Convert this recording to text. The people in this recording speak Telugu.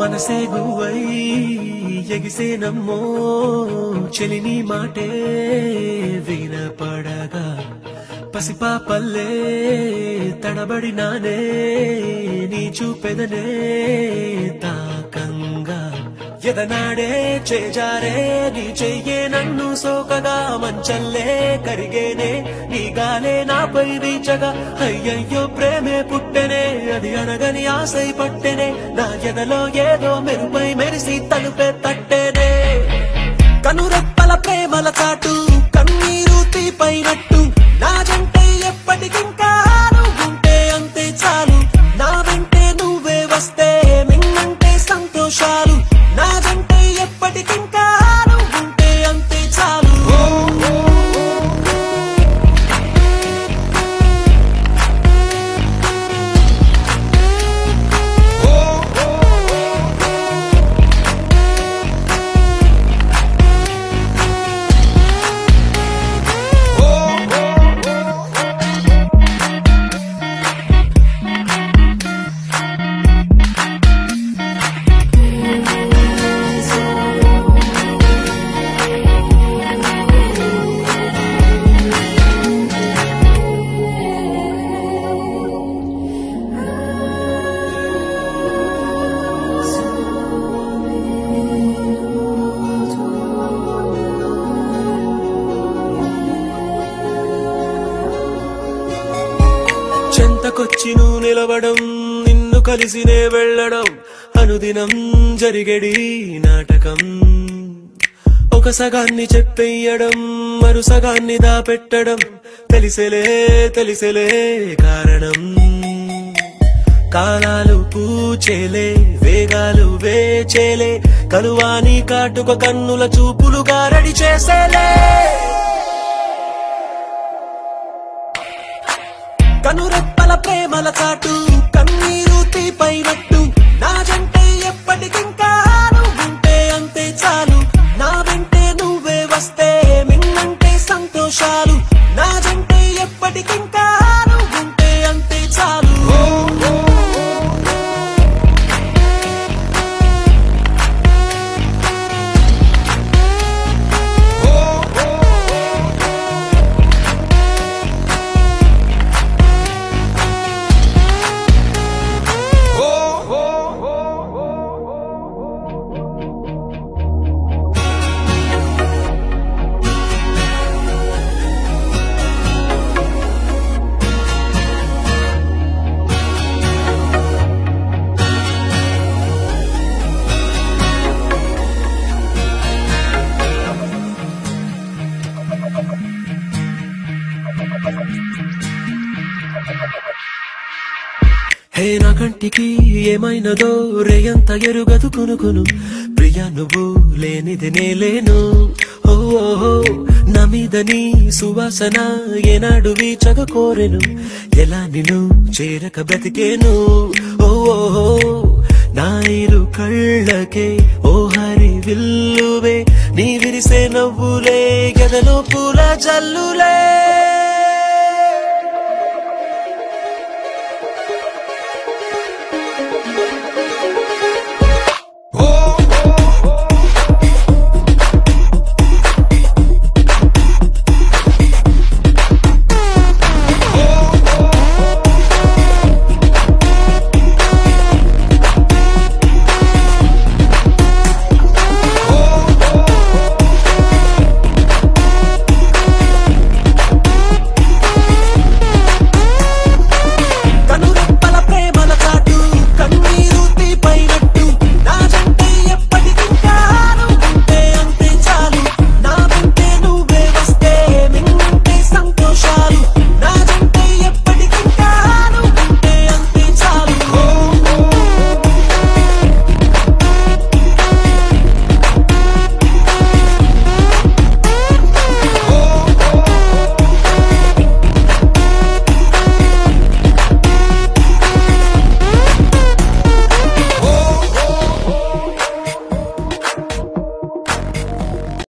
మనసే గువై ఎగిసే నమ్మో చెలిని మాటే వినపడగా పసిపాపల్లే తడబడినానే నీ చూపెదనే తాకంగా ఎదనాడే చేజారే నీ చెయ్యే నన్ను సోకగా మంచల్లే కరిగేనే నీ గాలే నాపై వీచగా అయ్యయ్యో ప్రేమే పుట్టెనే అది అనగని ఆశై పట్టెనే నా ఎదలో ఏదో మెరుపై మెరిసి తలుపే తట్టేనే కనురెప్పల ప్రేమల చాటు కన్నీరు తీపైనట్టు నా జంటే ఎప్పటికింకా నువ్వుంటే అంతే చాలు నా వెంటే నువ్వే వస్తే మిన్నంటే సంతోషాలు నా జంటే ఎప్పటికింకా నువ్వుంటే అంతే చాలు చెంతకొచ్చి నువ్వు నిలవడం నిన్ను కలిసినే వెళ్ళడం అనుదినం జరిగేడి నాటకం ఒక సగాన్ని చెప్పేయడం మరు సగాన్ని దాపెట్టడం తెలిసేలే కారణం కాలాలు పూచేలే వేగాలు వేచేలే కలువాని కాటుక కన్నుల చూపులుగా రెడీ చేసేలే కనురెప్పల ప్రేమల చాటు కన్నీరు తీపైనట్టు నా జంటే ఎప్పటికింకా నువ్వుంటే అంతే చాలు నా వెంటే నువ్వే వస్తే మిన్నంటే సంతోషాలు నా జంటే ఎప్పటికింకా నువ్వుంటే అంతే చాలు హే నా కంటికి ఏమైనదో రేయంత ఎరుగదు కొనుకొను ప్రియా నువ్వు లేనిది నేలేను ఓ నా మీద నీ సువాసన ఏనాడు వీచగ కోరెను ఎలా నిన్ను చేరక బ్రతికేను ఓ నా ఇరు కళ్ళకే ఓ హరి విల్లువే నీ విరిసే నవ్వులే గదలో పూల జల్లులే